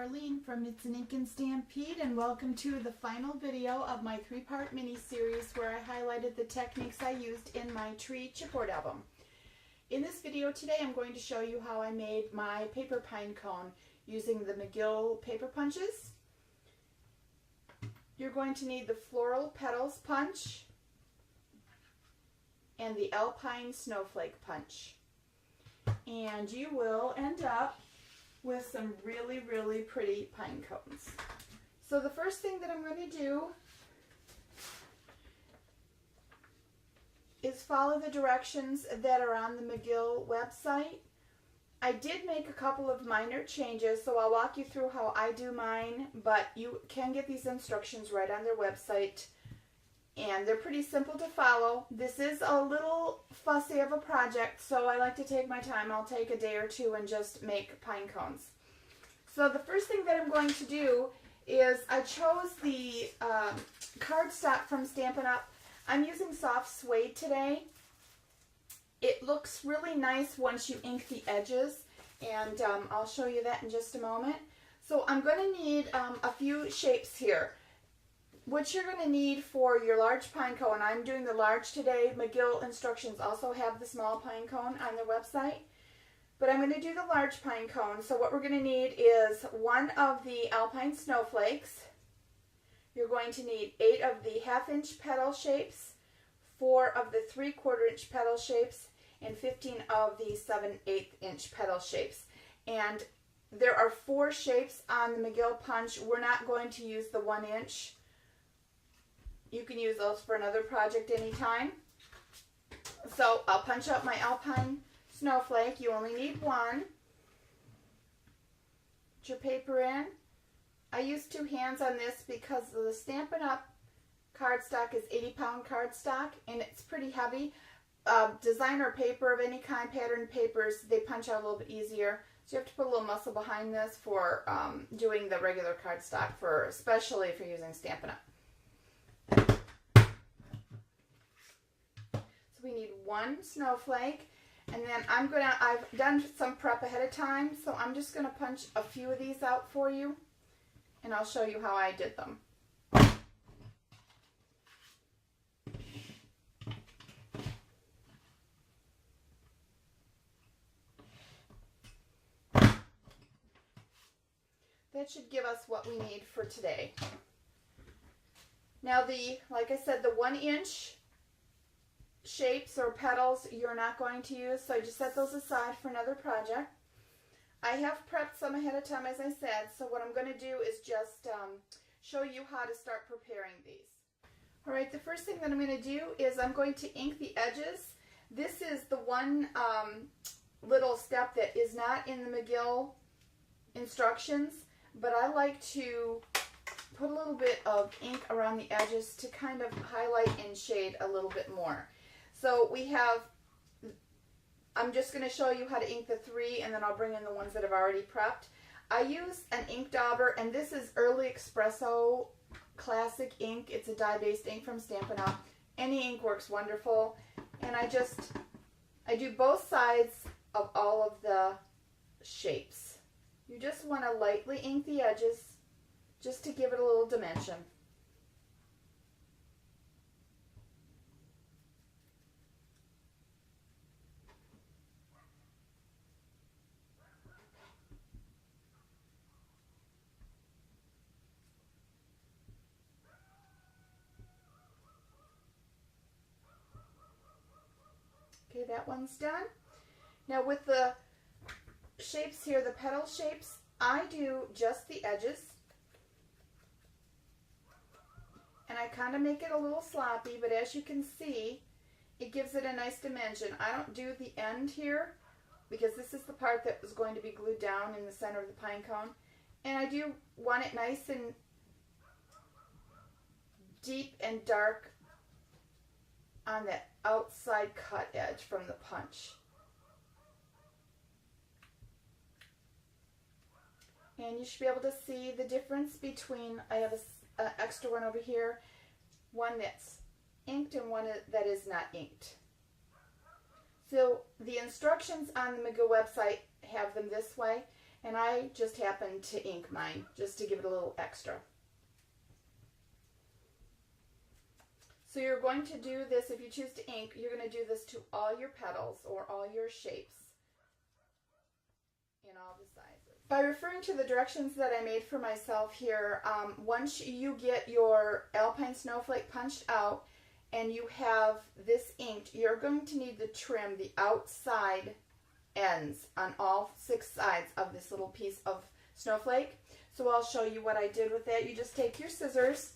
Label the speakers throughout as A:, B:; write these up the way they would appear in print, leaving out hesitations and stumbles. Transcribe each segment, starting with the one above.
A: Arlene from It's an Ink and Stampede, and welcome to the final video of my three-part mini-series where I highlighted the techniques I used in my tree chipboard album. In this video today I'm going to show you how I made my paper pine cone using the McGill paper punches. You're going to need the floral petals punch and the alpine snowflake punch. And you will end up with some really, really pretty pine cones. So the first thing that I'm going to do is follow the directions that are on the McGill website. I did make a couple of minor changes, so I'll walk you through how I do mine, but you can get these instructions right on their website, and they're pretty simple to follow. This is a little fussy of a project, so I like to take my time. I'll take a day or two and just make pine cones. So the first thing that I'm going to do is I chose the cardstock from Stampin' Up. I'm using soft suede today. It looks really nice once you ink the edges, and I'll show you that in just a moment. So I'm going to need a few shapes here. What you're going to need for your large pine cone, I'm doing the large today. McGill instructions also have the small pine cone on their website, but I'm going to do the large pine cone. So what we're going to need is one of the alpine snowflakes. You're going to need 8 of the 1/2 inch petal shapes, 4 of the 3/4 inch petal shapes, and 15 of the 7/8 inch petal shapes. And there are 4 shapes on the McGill punch. We're not going to use the 1 inch. You can use those for another project anytime. So I'll punch out my alpine snowflake. You only need 1. Put your paper in. I use 2 hands on this because the Stampin' Up cardstock is 80-pound cardstock and it's pretty heavy. Designer paper of any kind, pattern papers, they punch out a little bit easier. So you have to put a little muscle behind this for doing the regular cardstock, especially if you're using Stampin' Up. So we need 1 snowflake, and then I've done some prep ahead of time, so I'm just gonna punch a few of these out for you, and I'll show you how I did them. That should give us what we need for today. Now like I said, the 1 inch shapes or petals you're not going to use, so I just set those aside for another project. I have prepped some ahead of time, as I said, so what I'm going to do is just show you how to start preparing these. Alright, the first thing that I'm going to do is I'm going to ink the edges. This is the one little step that is not in the McGill instructions, but I like to put a little bit of ink around the edges to kind of highlight and shade a little bit more. So I'm just going to show you how to ink the 3, and then I'll bring in the ones that I've already prepped. I use an ink dauber, and this is Early Espresso Classic ink. It's a dye-based ink from Stampin' Up. Any ink works wonderful. And I do both sides of all of the shapes. You just want to lightly ink the edges just to give it a little dimension. Okay, that one's done. Now with the shapes here, the petal shapes, I do just the edges. And I kind of make it a little sloppy, but as you can see, it gives it a nice dimension. I don't do the end here because this is the part that is going to be glued down in the center of the pine cone. And I do want it nice and deep and dark on that outside cut edge from the punch. And you should be able to see the difference between, I have an extra one over here, one that's inked and one that is not inked. So the instructions on the McGill website have them this way, And I just happened to ink mine just to give it a little extra. So you're going to do this, if you choose to ink, you're going to do this to all your petals or all your shapes in all the sizes. By referring to the directions that I made for myself here, once you get your Alpine Snowflake punched out and you have this inked, you're going to need to trim the outside ends on all 6 sides of this little piece of snowflake. So I'll show you what I did with that. You just take your scissors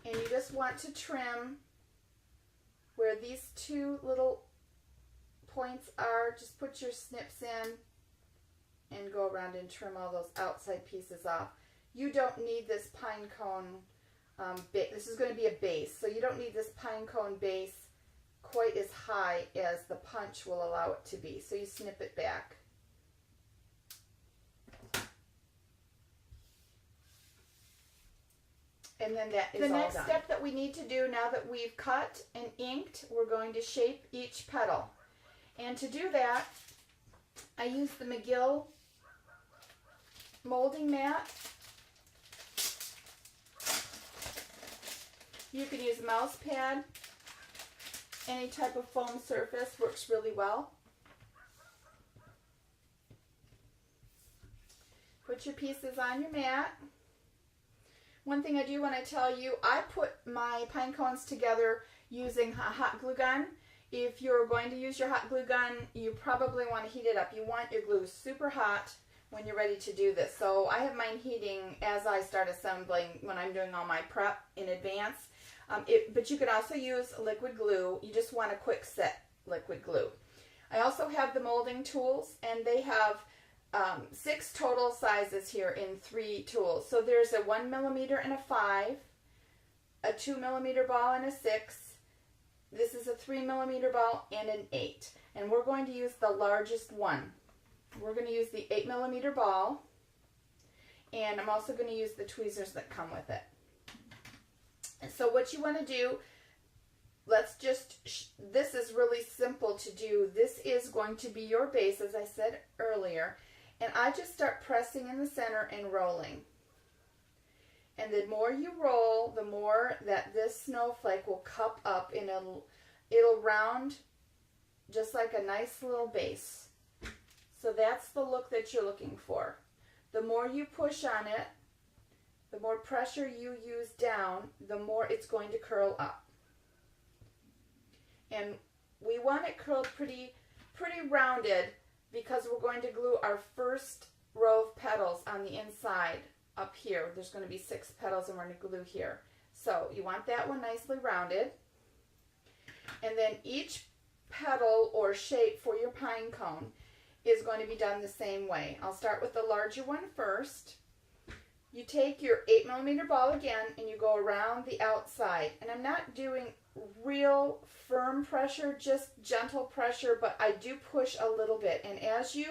A: and you just want to trim where these 2 little points are. Just put your snips in and go around and trim all those outside pieces off. You don't need this pine cone this is going to be a base, so you don't need this pine cone base quite as high as the punch will allow it to be. So you snip it back. And then that is all done. The next step that we need to do now that we've cut and inked, we're going to shape each petal. And to do that, I use the McGill molding mat. You can use a mouse pad. Any type of foam surface works really well. Put your pieces on your mat. One thing I do want to tell you, I put my pine cones together using a hot glue gun. If you're going to use your hot glue gun, you probably want to heat it up. You want your glue super hot when you're ready to do this. So I have mine heating as I start assembling when I'm doing all my prep in advance. But you could also use liquid glue. You just want a quick set liquid glue. I also have the molding tools, and they have 6 total sizes here in 3 tools. So there's a 1 millimeter and a 5, a 2 millimeter ball and a 6. This is a 3 millimeter ball and an 8. And we're going to use the largest one. We're going to use the 8 millimeter ball. And I'm also going to use the tweezers that come with it. So what you want to do, this is really simple to do. This is going to be your base, as I said earlier. And I just start pressing in the center and rolling. And the more you roll, the more that this snowflake will cup up and it'll round just like a nice little base. So that's the look that you're looking for. The more you push on it, the more pressure you use down, the more it's going to curl up. And we want it curled pretty rounded because we're going to glue our first row of petals on the inside up here. There's going to be 6 petals and we're going to glue here. So you want that one nicely rounded. And then each petal or shape for your pine cone is going to be done the same way. I'll start with the larger one first. You take your 8 millimeter ball again and you go around the outside. And I'm not doing real firm pressure, just gentle pressure, but I do push a little bit. And as you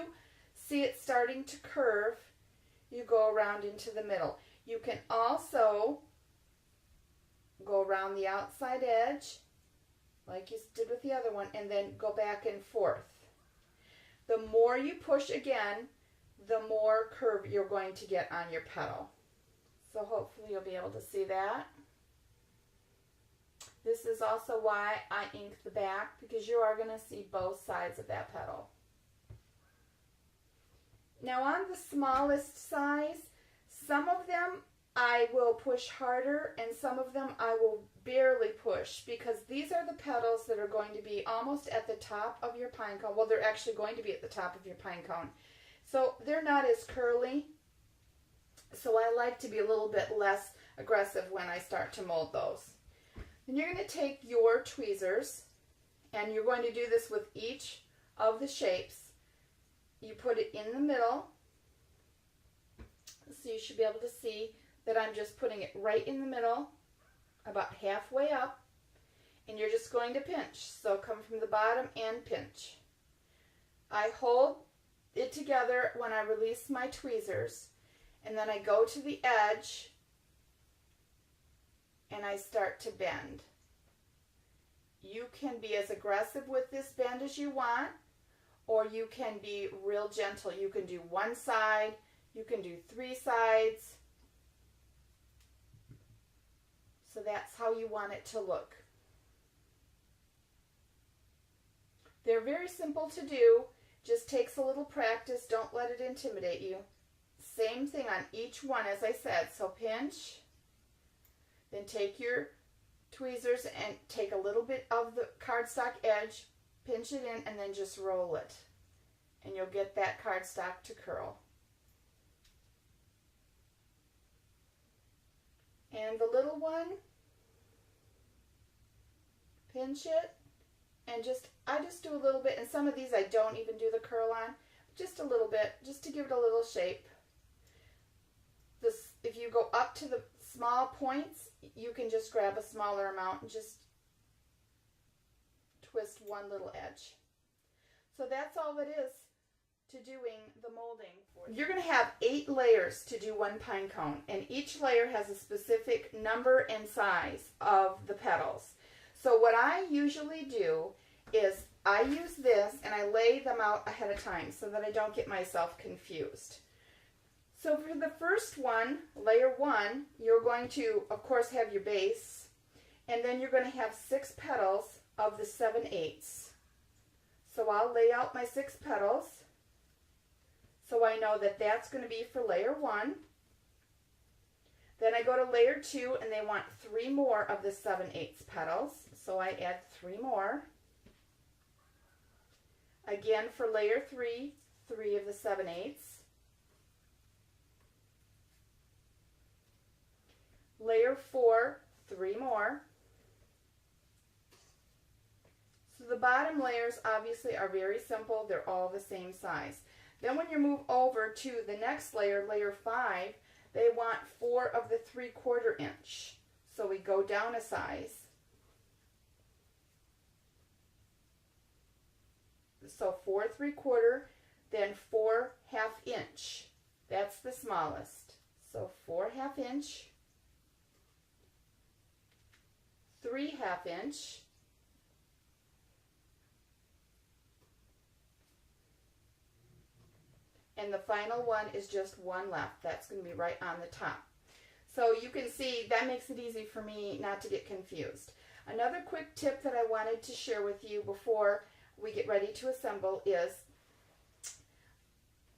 A: see it starting to curve, you go around into the middle. You can also go around the outside edge like you did with the other one and then go back and forth. The more you push again, the more curve you're going to get on your petal. So hopefully you'll be able to see that. This is also why I inked the back, because you are going to see both sides of that petal. Now on the smallest size, some of them I will push harder and some of them I will barely push, because these are the petals that are going to be almost at the top of your pine cone. Well, they're actually going to be at the top of your pine cone. So they're not as curly. So I like to be a little bit less aggressive when I start to mold those. Then you're going to take your tweezers and you're going to do this with each of the shapes. You put it in the middle. So you should be able to see that I'm just putting it right in the middle, about halfway up, and you're just going to pinch. So come from the bottom and pinch. I hold it together when I release my tweezers, and then I go to the edge and I start to bend. You can be as aggressive with this bend as you want, or you can be real gentle. You can do one side, you can do 3 sides. So that's how you want it to look. They're very simple to do, just takes a little practice. Don't let it intimidate you. Same thing on each one, as I said. So pinch, then take your tweezers and take a little bit of the cardstock edge, pinch it in, and then just roll it. And you'll get that cardstock to curl. And the little one, pinch it, and I just do a little bit, and some of these I don't even do the curl on, just a little bit, just to give it a little shape. If you go up to the small points, you can just grab a smaller amount and just twist one little edge. So that's all it is to doing the molding. You're going to have 8 layers to do one pine cone, and each layer has a specific number and size of the petals. So what I usually do is I use this and I lay them out ahead of time so that I don't get myself confused. So for the first one, layer 1, you're going to, of course, have your base, and then you're going to have 6 petals of the 7/8. So I'll lay out my 6 petals so I know that that's going to be for layer 1. Then I go to layer 2, and they want 3 more of the 7/8 petals, so I add 3 more. Again for layer 3, 3 of the 7/8. Layer 4, 3 more. So the bottom layers obviously are very simple. They're all the same size. Then when you move over to the next layer, layer 5, they want 4 of the 3/4 inch. So we go down a size. So 4 3/4, then 4 1/2 inch. That's the smallest. So 4 1/2 inch, 3 1/2 inch, and the final one is just one left. That's going to be right on the top. So you can see that makes it easy for me not to get confused. Another quick tip that I wanted to share with you before we get ready to assemble is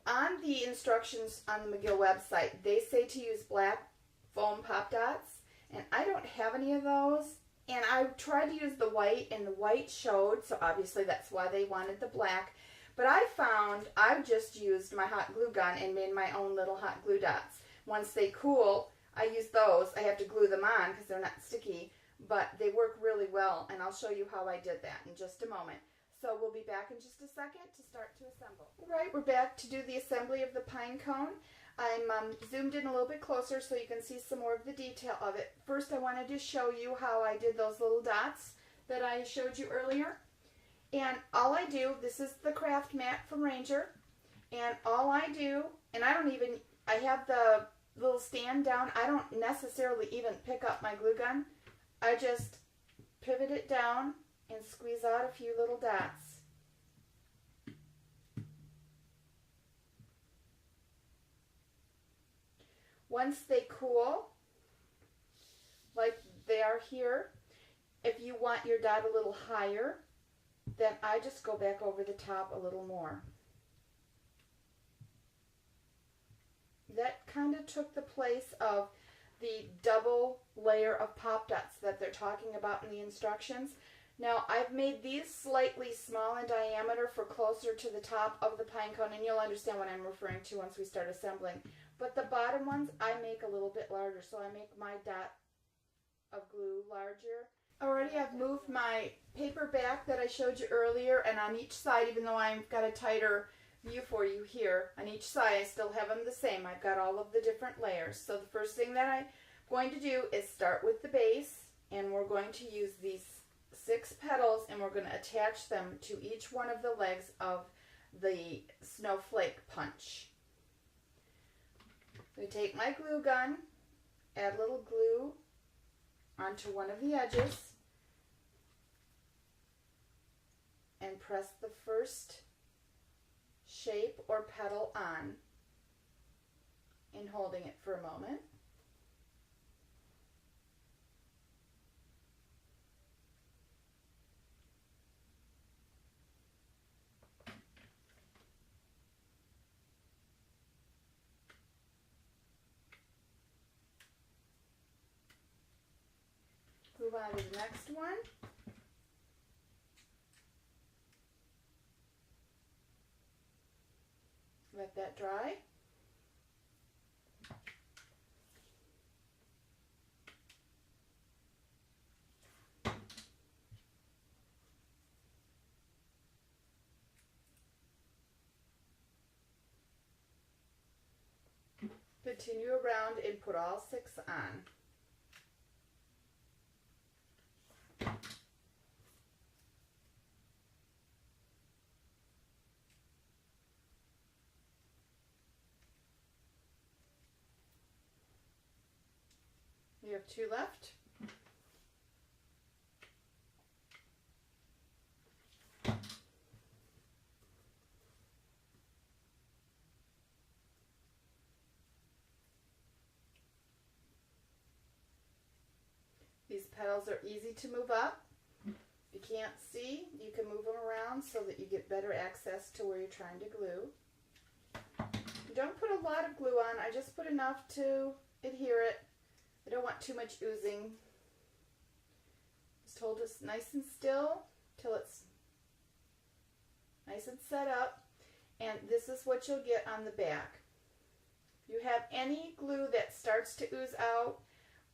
A: on the instructions on the McGill website, they say to use black foam pop dots, and I don't have any of those. And I tried to use the white, and the white showed, so obviously that's why they wanted the black. But I found I've just used my hot glue gun and made my own little hot glue dots. Once they cool, I use those. I have to glue them on because they're not sticky, but they work really well, and I'll show you how I did that in just a moment. So we'll be back in just a second to start to assemble. All right, we're back to do the assembly of the pine cone. I'm zoomed in a little bit closer so you can see some more of the detail of it. First, I wanted to show you how I did those little dots that I showed you earlier. And all I do, this is the craft mat from Ranger, and all I do, and I have the little stand down. I don't necessarily even pick up my glue gun. I just pivot it down and squeeze out a few little dots. Once they cool, like they are here, if you want your dot a little higher, then I just go back over the top a little more. That kind of took the place of the double layer of pop dots that they're talking about in the instructions. Now, I've made these slightly small in diameter for closer to the top of the pine cone, and you'll understand what I'm referring to once we start assembling. But the bottom ones, I make a little bit larger, so I make my dot of glue larger. Already I've moved my paper back that I showed you earlier, and on each side, even though I've got a tighter view for you here, on each side I still have them the same. I've got all of the different layers. So the first thing that I'm going to do is start with the base, and we're going to use these 6 petals, and we're going to attach them to each one of the legs of the snowflake punch. I take my glue gun, add a little glue onto one of the edges, and press the first shape or petal on and holding it for a moment. Move on to the next one. Let that dry. Continue around and put all 6 on. You have 2 left. These petals are easy to move up. If you can't see, you can move them around so that you get better access to where you're trying to glue. Don't put a lot of glue on. I just put enough to adhere it. I don't want too much oozing. Just hold this nice and still till it's nice and set up. And this is what you'll get on the back. If you have any glue that starts to ooze out,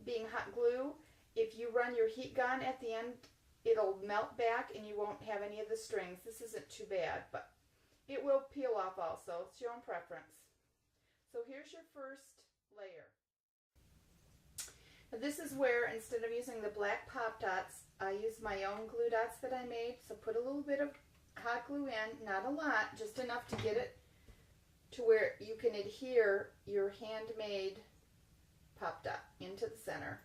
A: being hot glue, if you run your heat gun at the end, it'll melt back and you won't have any of the strings. This isn't too bad, but it will peel off also. It's your own preference. So here's your first layer. Now this is where, instead of using the black pop dots, I use my own glue dots that I made. So put a little bit of hot glue in, not a lot, just enough to get it to where you can adhere your handmade pop dot into the center.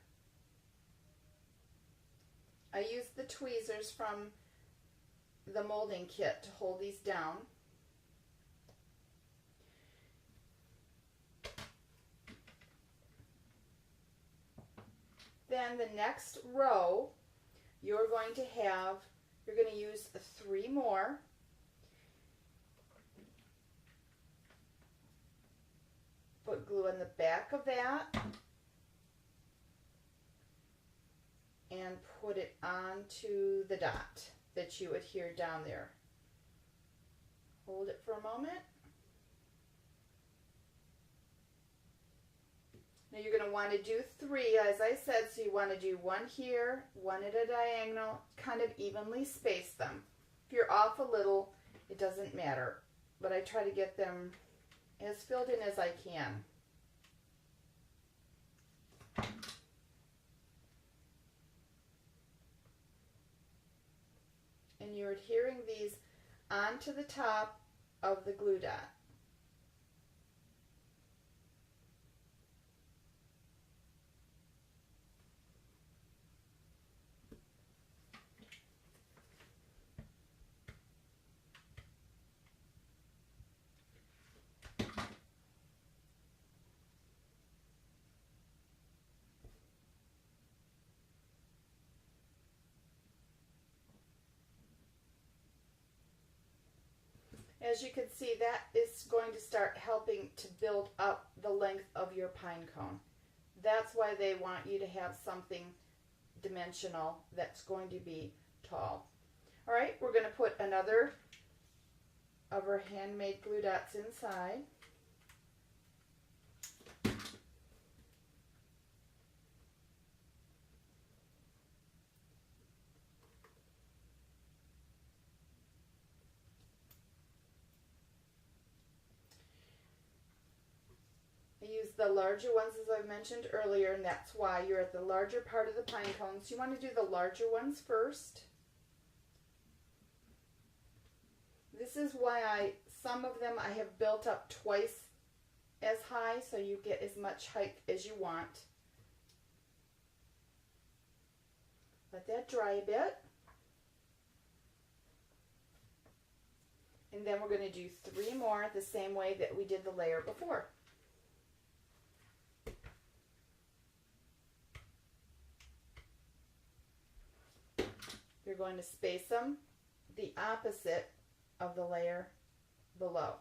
A: I used the tweezers from the molding kit to hold these down. Then the next row, you're going to use 3 more. Put glue on the back of that and put it onto the dot that you adhere down there. Hold it for a moment. Now you're going to want to do 3, as I said, so you want to do 1 here, 1 at a diagonal, kind of evenly space them. If you're off a little, it doesn't matter, but I try to get them as filled in as I can. And you're adhering these onto the top of the glue dot. As you can see, that is going to start helping to build up the length of your pine cone. That's why they want you to have something dimensional that's going to be tall. All right, we're going to put another of our handmade glue dots inside. I use the larger ones, as I mentioned earlier, and that's why you're at the larger part of the pine cones. You want to do the larger ones first. This is why some of them I have built up twice as high, so you get as much height as you want. Let that dry a bit. And then we're going to do 3 more the same way that we did the layer before. You're going to space them the opposite of the layer below.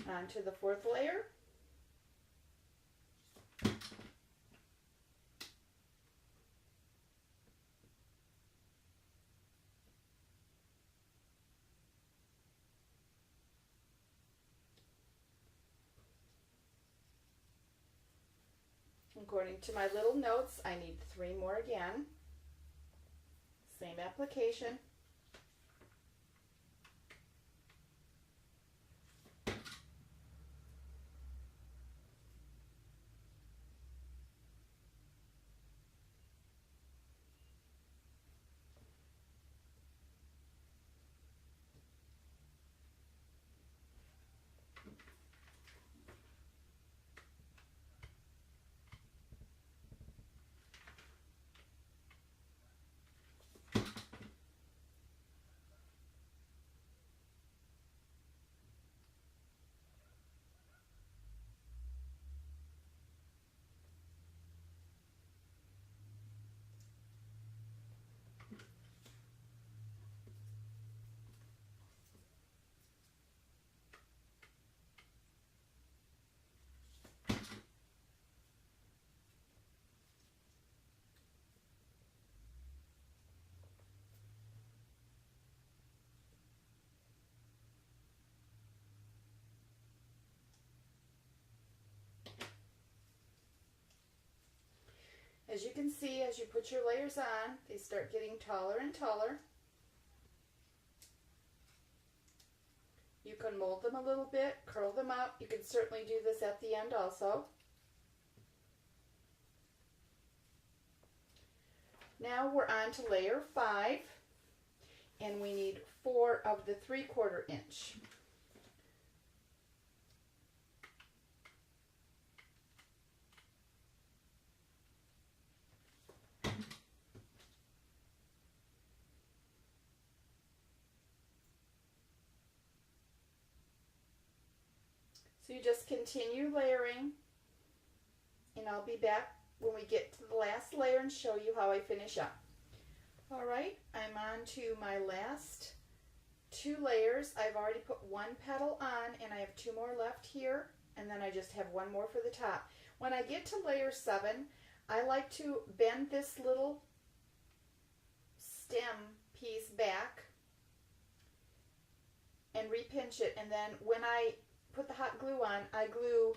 A: On to the 4th layer. According to my little notes, I need 3 more again. Same application. As you can see, as you put your layers on, they start getting taller and taller. You can mold them a little bit, curl them up. You can certainly do this at the end also. Now we're on to layer 5, and we need 4 of the 3/4 inch. So you just continue layering, and I'll be back when we get to the last layer and show you how I finish up. All right, I'm on to my last 2 layers. I've already put 1 petal on, and I have 2 more left here, and then I just have 1 more for the top. When I get to layer 7, I like to bend this little stem piece back and repinch it, and then when I put the hot glue on, I glue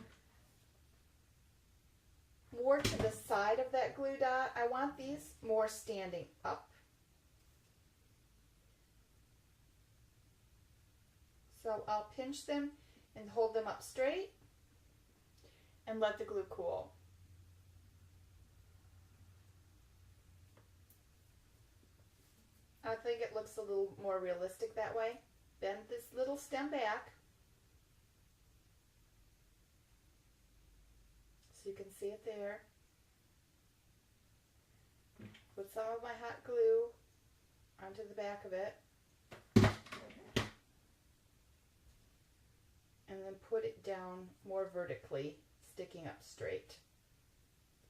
A: more to the side of that glue dot. I want these more standing up. So I'll pinch them and hold them up straight and let the glue cool. I think it looks a little more realistic that way. Bend this little stem back so you can see it there. Put some of my hot glue onto the back of it, and then put it down more vertically, sticking up straight.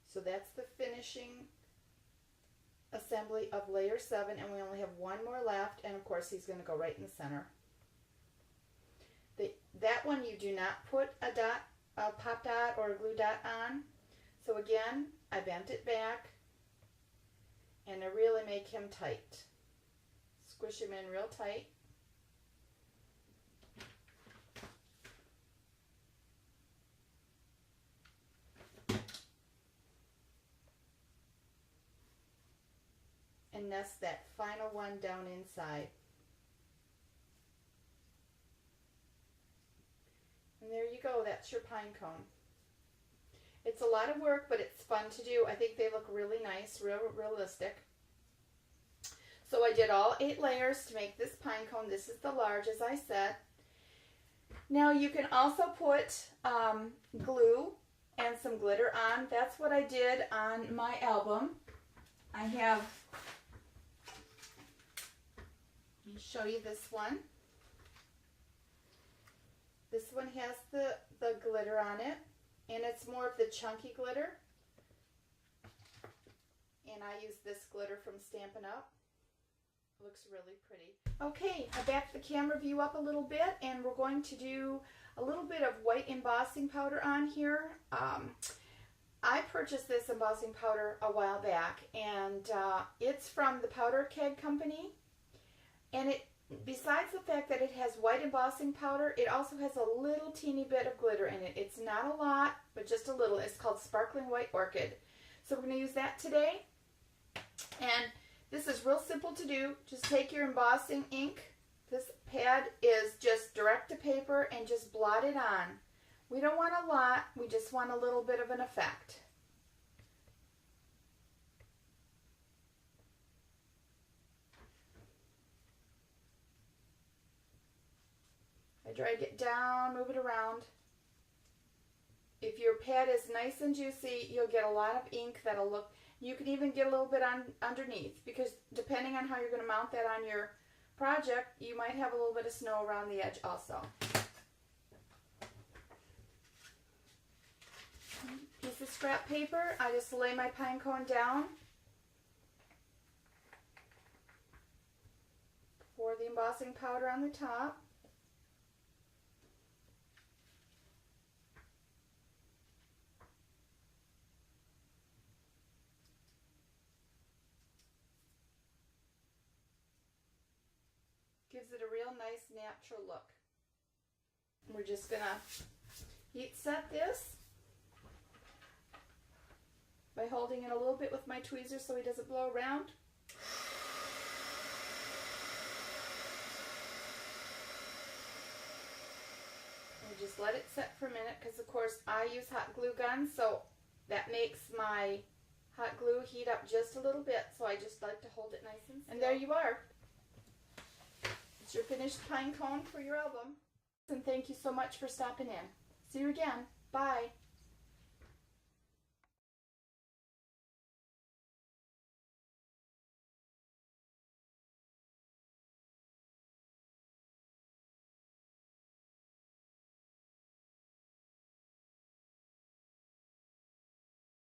A: So that's the finishing assembly of layer 7, and we only have 1 more left, and of course he's going to go right in the center. That one you do not put a dot, a pop dot or a glue dot on. So again, I bent it back and to really make him tight. Squish him in real tight. And nest that final one down inside. And there you go, that's your pine cone. It's a lot of work, but it's fun to do. I think they look really nice, real realistic. So I did all 8 layers to make this pine cone. This is the large, as I said. Now you can also put glue and some glitter on. That's what I did on my album. I have, let me show you this one. This one has the glitter on it, and it's more of the chunky glitter. And I use this glitter from Stampin' Up. It looks really pretty. Okay, I backed the camera view up a little bit, and we're going to do a little bit of white embossing powder on here. I purchased this embossing powder a while back, and it's from the Powder Keg Company. And it, besides the fact that it has white embossing powder, it also has a little teeny bit of glitter in it. It's not a lot, but just a little. It's called Sparkling White Orchid. So we're going to use that today. And this is real simple to do. Just take your embossing ink. This pad is just direct to paper, and just blot it on. We don't want a lot. We just want a little bit of an effect. I drag it down, move it around. If your pad is nice and juicy, you'll get a lot of ink that'll look, you can even get a little bit on underneath, because depending on how you're going to mount that on your project, you might have a little bit of snow around the edge also. Piece of scrap paper, I just lay my pine cone down. Pour the embossing powder on the top. Gives it a real nice natural look. We're just gonna heat set this by holding it a little bit with my tweezers so he doesn't blow around. And just let it set for a minute, because of course I use hot glue guns, so that makes my hot glue heat up just a little bit, so I just like to hold it nice and still. And there you are. It's your finished pine cone for your album. And thank you so much for stopping in. See you again. Bye.